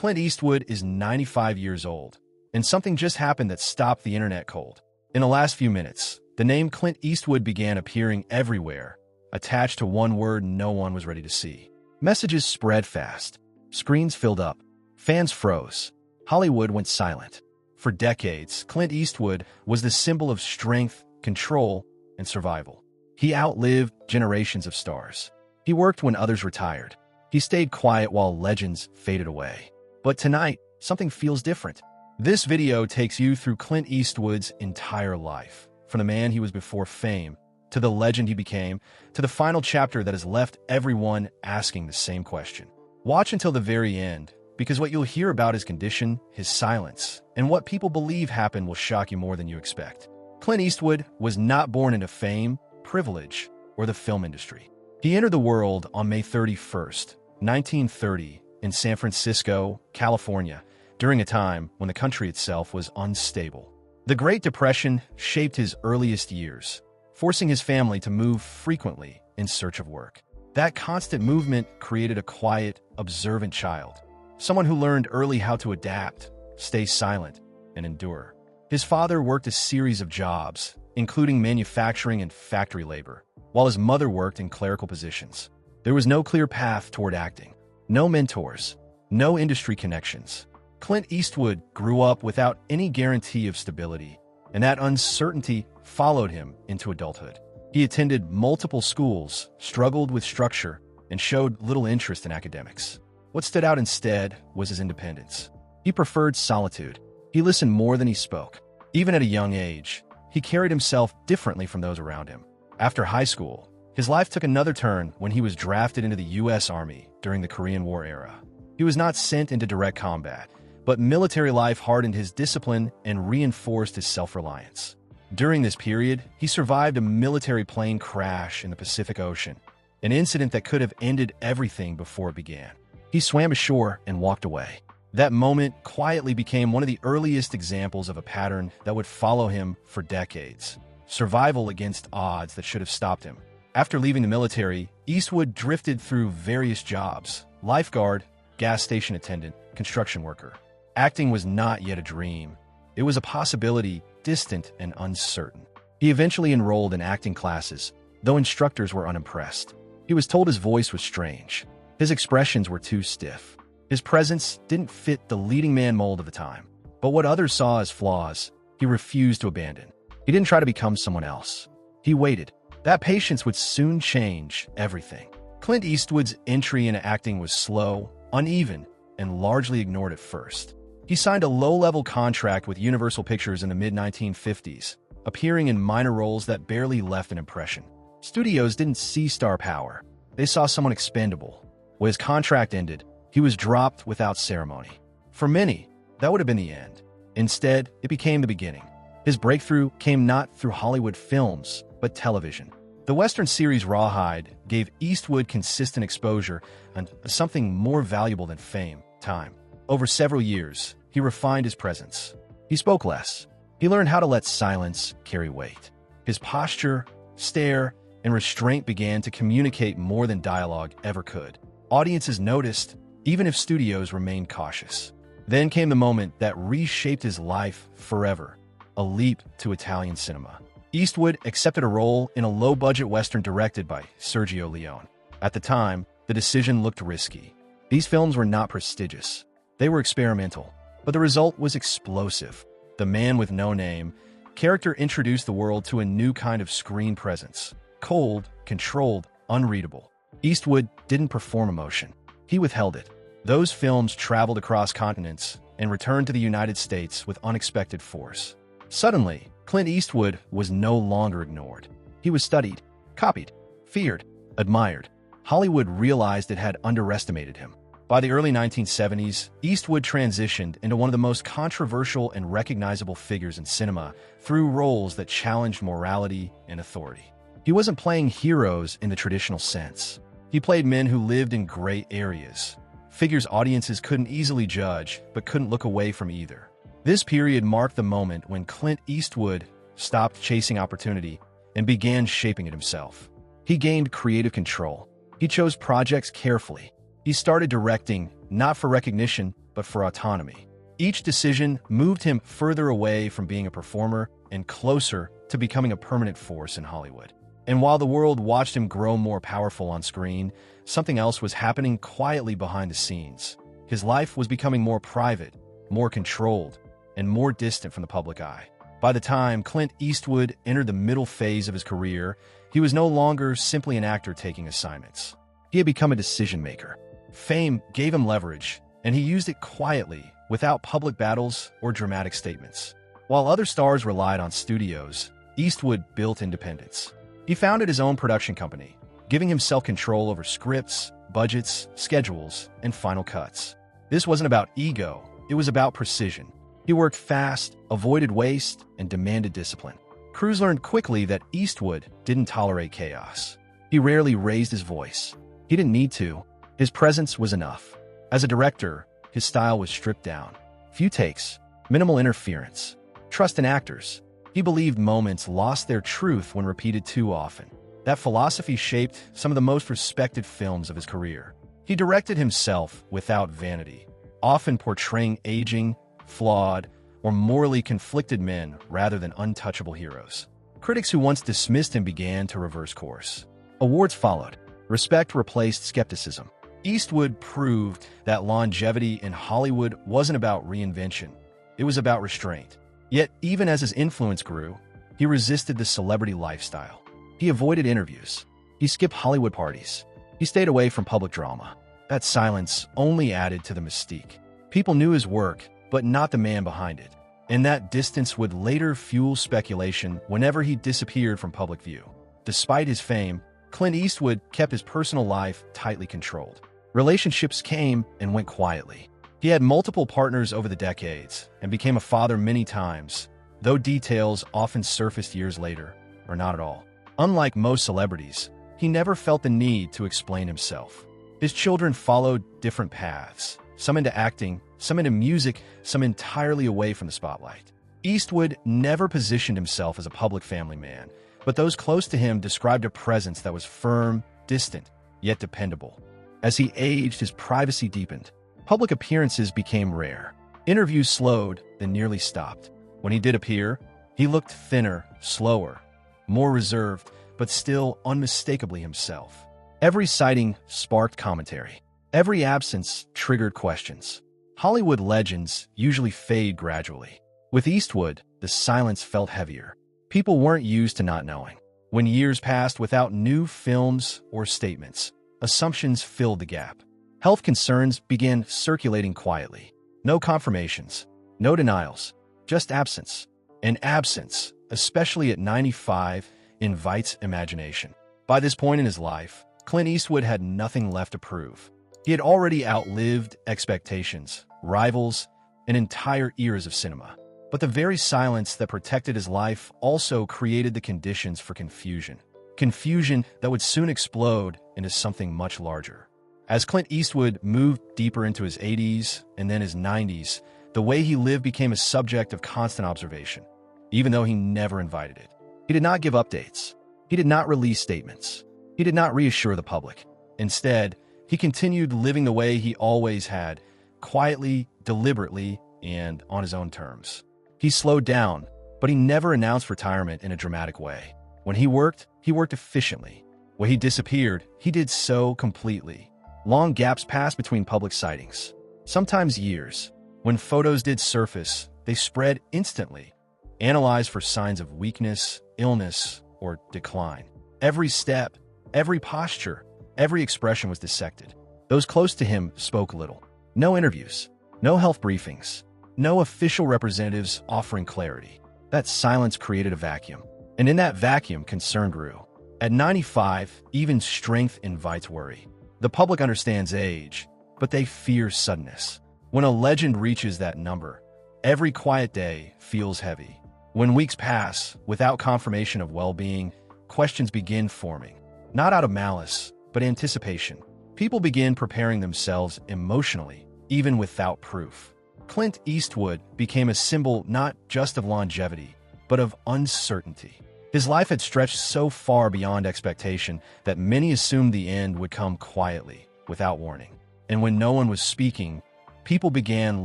Clint Eastwood is 95 years old, and something just happened that stopped the internet cold. In the last few minutes, the name Clint Eastwood began appearing everywhere, attached to one word no one was ready to see. Messages spread fast. Screens filled up. Fans froze. Hollywood went silent. For decades, Clint Eastwood was the symbol of strength, control, and survival. He outlived generations of stars. He worked when others retired. He stayed quiet while legends faded away. But tonight, something feels different. This video takes you through Clint Eastwood's entire life, from the man he was before fame, to the legend he became, to the final chapter that has left everyone asking the same question. Watch until the very end, because what you'll hear about his condition, his silence, and what people believe happened will shock you more than you expect. Clint Eastwood was not born into fame, privilege, or the film industry. He entered the world on May 31st, 1930, in San Francisco, California, during a time when the country itself was unstable. The Great Depression shaped his earliest years, forcing his family to move frequently in search of work. That constant movement created a quiet, observant child, someone who learned early how to adapt, stay silent, and endure. His father worked a series of jobs, including manufacturing and factory labor, while his mother worked in clerical positions. There was no clear path toward acting, no mentors, no industry connections. Clint Eastwood grew up without any guarantee of stability, and that uncertainty followed him into adulthood. He attended multiple schools, struggled with structure, and showed little interest in academics. What stood out instead was his independence. He preferred solitude. He listened more than he spoke. Even at a young age, he carried himself differently from those around him. After high school, his life took another turn when he was drafted into the U.S. Army during the Korean War era. He was not sent into direct combat, but military life hardened his discipline and reinforced his self-reliance. During this period, he survived a military plane crash in the Pacific Ocean, an incident that could have ended everything before it began. He swam ashore and walked away. That moment quietly became one of the earliest examples of a pattern that would follow him for decades. Survival against odds that should have stopped him. After leaving the military, Eastwood drifted through various jobs: lifeguard, gas station attendant, construction worker. Acting was not yet a dream. It was a possibility, distant and uncertain. He eventually enrolled in acting classes, though instructors were unimpressed. He was told his voice was strange. His expressions were too stiff. His presence didn't fit the leading man mold of the time. But what others saw as flaws, he refused to abandon. He didn't try to become someone else. He waited. That patience would soon change everything. Clint Eastwood's entry into acting was slow, uneven, and largely ignored at first. He signed a low-level contract with Universal Pictures in the mid-1950s, appearing in minor roles that barely left an impression. Studios didn't see star power. They saw someone expendable. When his contract ended, he was dropped without ceremony. For many, that would have been the end. Instead, it became the beginning. His breakthrough came not through Hollywood films, but television. The Western series Rawhide gave Eastwood consistent exposure and something more valuable than fame: time. Over several years, he refined his presence. He spoke less. He learned how to let silence carry weight. His posture, stare, and restraint began to communicate more than dialogue ever could. Audiences noticed, even if studios remained cautious. Then came the moment that reshaped his life forever: a leap to Italian cinema. Eastwood accepted a role in a low-budget Western directed by Sergio Leone. At the time, the decision looked risky. These films were not prestigious. They were experimental, but the result was explosive. The Man with No Name character introduced the world to a new kind of screen presence: cold, controlled, unreadable. Eastwood didn't perform emotion. He withheld it. Those films traveled across continents and returned to the United States with unexpected force. Suddenly, Clint Eastwood was no longer ignored. He was studied, copied, feared, admired. Hollywood realized it had underestimated him. By the early 1970s, Eastwood transitioned into one of the most controversial and recognizable figures in cinema through roles that challenged morality and authority. He wasn't playing heroes in the traditional sense. He played men who lived in gray areas, figures audiences couldn't easily judge but couldn't look away from either. This period marked the moment when Clint Eastwood stopped chasing opportunity and began shaping it himself. He gained creative control. He chose projects carefully. He started directing, not for recognition, but for autonomy. Each decision moved him further away from being a performer and closer to becoming a permanent force in Hollywood. And while the world watched him grow more powerful on screen, something else was happening quietly behind the scenes. His life was becoming more private, more controlled, and more distant from the public eye. By the time Clint Eastwood entered the middle phase of his career, he was no longer simply an actor taking assignments. He had become a decision-maker. Fame gave him leverage, and he used it quietly, without public battles or dramatic statements. While other stars relied on studios, Eastwood built independence. He founded his own production company, giving himself control over scripts, budgets, schedules, and final cuts. This wasn't about ego, it was about precision. He worked fast, avoided waste, and demanded discipline. Crews learned quickly that Eastwood didn't tolerate chaos. He rarely raised his voice. He didn't need to. His presence was enough. As a director, his style was stripped down. Few takes, minimal interference, trust in actors. He believed moments lost their truth when repeated too often. That philosophy shaped some of the most respected films of his career. He directed himself without vanity, often portraying aging, flawed, or morally conflicted men rather than untouchable heroes. Critics who once dismissed him began to reverse course. Awards followed. Respect replaced skepticism. Eastwood proved that longevity in Hollywood wasn't about reinvention. It was about restraint. Yet, even as his influence grew, he resisted the celebrity lifestyle. He avoided interviews. He skipped Hollywood parties. He stayed away from public drama. That silence only added to the mystique. People knew his work, but not the man behind it. And that distance would later fuel speculation whenever he disappeared from public view. Despite his fame, Clint Eastwood kept his personal life tightly controlled. Relationships came and went quietly. He had multiple partners over the decades and became a father many times, though details often surfaced years later, or not at all. Unlike most celebrities, he never felt the need to explain himself. His children followed different paths, some into acting, some into music, some entirely away from the spotlight. Eastwood never positioned himself as a public family man, but those close to him described a presence that was firm, distant, yet dependable. As he aged, his privacy deepened. Public appearances became rare. Interviews slowed, then nearly stopped. When he did appear, he looked thinner, slower, more reserved, but still unmistakably himself. Every sighting sparked commentary. Every absence triggered questions. Hollywood legends usually fade gradually. With Eastwood, the silence felt heavier. People weren't used to not knowing. When years passed without new films or statements, assumptions filled the gap. Health concerns began circulating quietly. No confirmations, no denials, just absence. And absence, especially at 95, invites imagination. By this point in his life, Clint Eastwood had nothing left to prove. He had already outlived expectations, rivals, and entire eras of cinema. But the very silence that protected his life also created the conditions for confusion. Confusion that would soon explode into something much larger. As Clint Eastwood moved deeper into his 80s and then his 90s, the way he lived became a subject of constant observation, even though he never invited it. He did not give updates. He did not release statements. He did not reassure the public. Instead, he continued living the way he always had, quietly, deliberately, and on his own terms. He slowed down, but he never announced retirement in a dramatic way. When he worked efficiently. When he disappeared, he did so completely. Long gaps passed between public sightings, sometimes years. When photos did surface, they spread instantly, analyzed for signs of weakness, illness, or decline. Every step, every posture, every expression was dissected. Those close to him spoke little. No interviews, no health briefings, no official representatives offering clarity. That silence created a vacuum. And in that vacuum, concern grew. At 95, even strength invites worry. The public understands age, but they fear suddenness. When a legend reaches that number, every quiet day feels heavy. When weeks pass without confirmation of well-being, questions begin forming. Not out of malice, but anticipation. People begin preparing themselves emotionally, even without proof. Clint Eastwood became a symbol not just of longevity, but of uncertainty. His life had stretched so far beyond expectation that many assumed the end would come quietly, without warning. And when no one was speaking, People began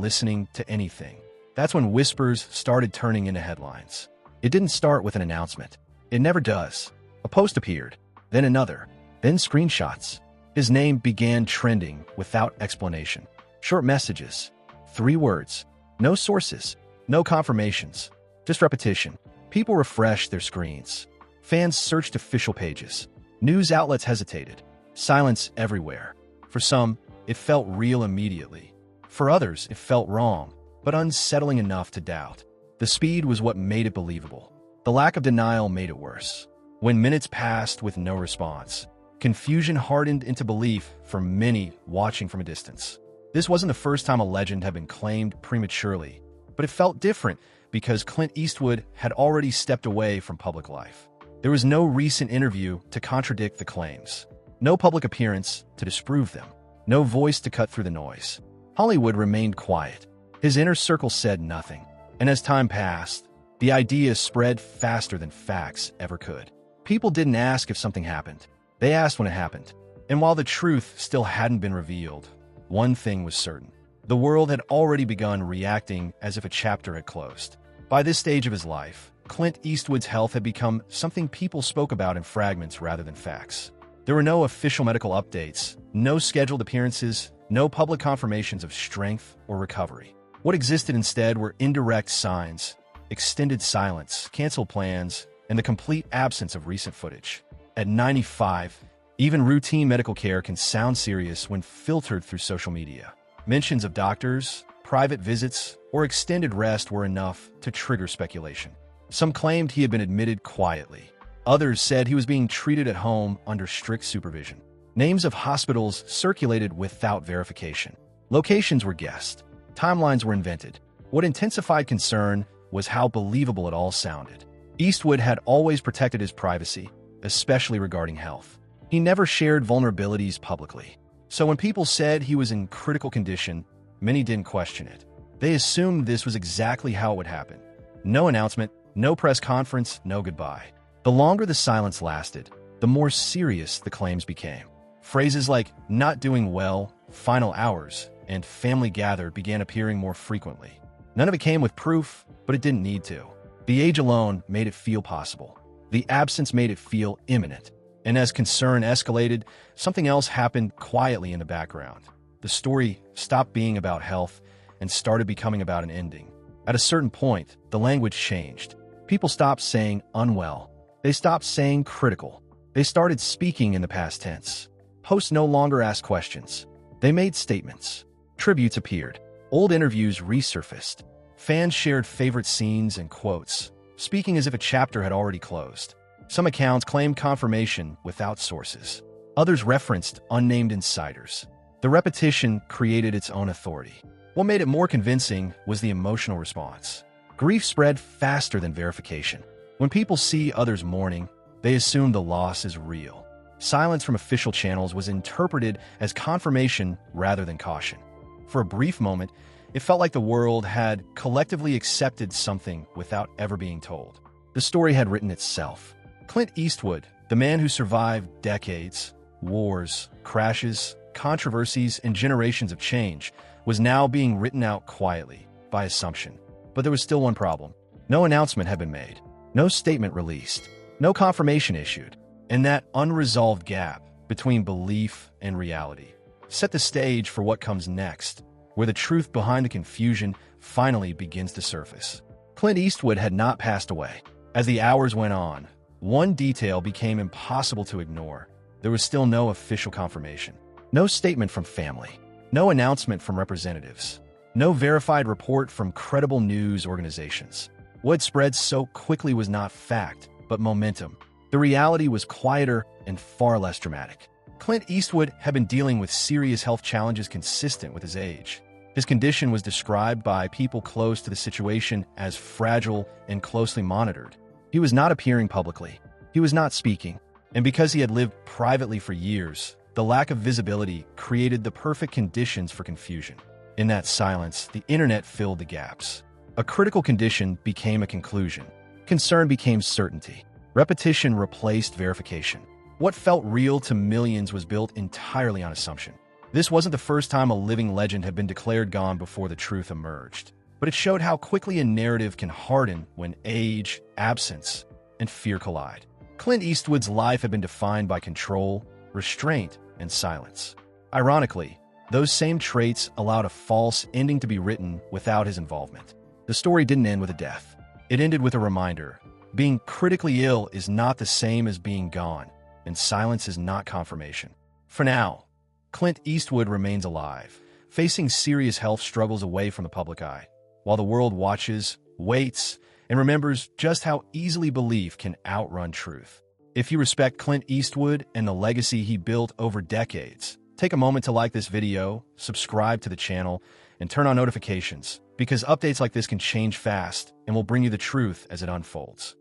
listening to anything. That's when whispers started turning into headlines. It didn't start with an announcement. It never does. A post appeared, then another, then screenshots. His name began trending without explanation. Short messages, 3 words, no sources, no confirmations, just repetition. People refreshed their screens. Fans searched official pages. News outlets hesitated. Silence everywhere. For some, it felt real immediately. For others, it felt wrong, but unsettling enough to doubt. The speed was what made it believable. The lack of denial made it worse. When minutes passed with no response, confusion hardened into belief for many watching from a distance. This wasn't the first time a legend had been claimed prematurely, but it felt different because Clint Eastwood had already stepped away from public life. There was no recent interview to contradict the claims, no public appearance to disprove them, no voice to cut through the noise. Hollywood remained quiet. His inner circle said nothing. And as time passed, the idea spread faster than facts ever could. People didn't ask if something happened. They asked when it happened. And while the truth still hadn't been revealed, one thing was certain. The world had already begun reacting as if a chapter had closed. By this stage of his life, Clint Eastwood's health had become something people spoke about in fragments rather than facts. There were no official medical updates, no scheduled appearances, no public confirmations of strength or recovery. What existed instead were indirect signs, extended silence, canceled plans, and the complete absence of recent footage. At 95, even routine medical care can sound serious when filtered through social media. Mentions of doctors, private visits, or extended rest were enough to trigger speculation. Some claimed he had been admitted quietly. Others said he was being treated at home under strict supervision. Names of hospitals circulated without verification. Locations were guessed. Timelines were invented. What intensified concern was how believable it all sounded. Eastwood had always protected his privacy, especially regarding health. He never shared vulnerabilities publicly. So when people said he was in critical condition, many didn't question it. They assumed this was exactly how it would happen. No announcement, no press conference, no goodbye. The longer the silence lasted, the more serious the claims became. Phrases like "not doing well," "final hours," and "family gathered" began appearing more frequently. None of it came with proof, but it didn't need to. The age alone made it feel possible. The absence made it feel imminent. And as concern escalated, something else happened quietly in the background. The story stopped being about health and started becoming about an ending. At a certain point, the language changed. People stopped saying unwell. They stopped saying critical. They started speaking in the past tense. Hosts no longer asked questions. They made statements. Tributes appeared. Old interviews resurfaced. Fans shared favorite scenes and quotes, speaking as if a chapter had already closed. Some accounts claimed confirmation without sources. Others referenced unnamed insiders. The repetition created its own authority. What made it more convincing was the emotional response. Grief spread faster than verification. When people see others mourning, they assume the loss is real. Silence from official channels was interpreted as confirmation rather than caution. For a brief moment, it felt like the world had collectively accepted something without ever being told. The story had written itself. Clint Eastwood, the man who survived decades, wars, crashes, controversies, and generations of change, was now being written out quietly, by assumption. But there was still one problem. No announcement had been made, no statement released, no confirmation issued, and that unresolved gap between belief and reality set the stage for what comes next, where the truth behind the confusion finally begins to surface. Clint Eastwood had not passed away. As the hours went on, one detail became impossible to ignore. There was still no official confirmation. No statement from family. No announcement from representatives. No verified report from credible news organizations. What spread so quickly was not fact, but momentum. The reality was quieter and far less dramatic. Clint Eastwood had been dealing with serious health challenges consistent with his age. His condition was described by people close to the situation as fragile and closely monitored. He was not appearing publicly. He was not speaking. And because he had lived privately for years, the lack of visibility created the perfect conditions for confusion. In that silence, the internet filled the gaps. A critical condition became a conclusion. Concern became certainty. Repetition replaced verification. What felt real to millions was built entirely on assumption. This wasn't the first time a living legend had been declared gone before the truth emerged, but it showed how quickly a narrative can harden when age, absence, and fear collide. Clint Eastwood's life had been defined by control, restraint, and silence. Ironically, those same traits allowed a false ending to be written without his involvement. The story didn't end with a death. It ended with a reminder: being critically ill is not the same as being gone, and silence is not confirmation. For now, Clint Eastwood remains alive, facing serious health struggles away from the public eye, while the world watches, waits, and remembers just how easily belief can outrun truth. If you respect Clint Eastwood and the legacy he built over decades, take a moment to like this video, subscribe to the channel, and turn on notifications, because updates like this can change fast and will bring you the truth as it unfolds.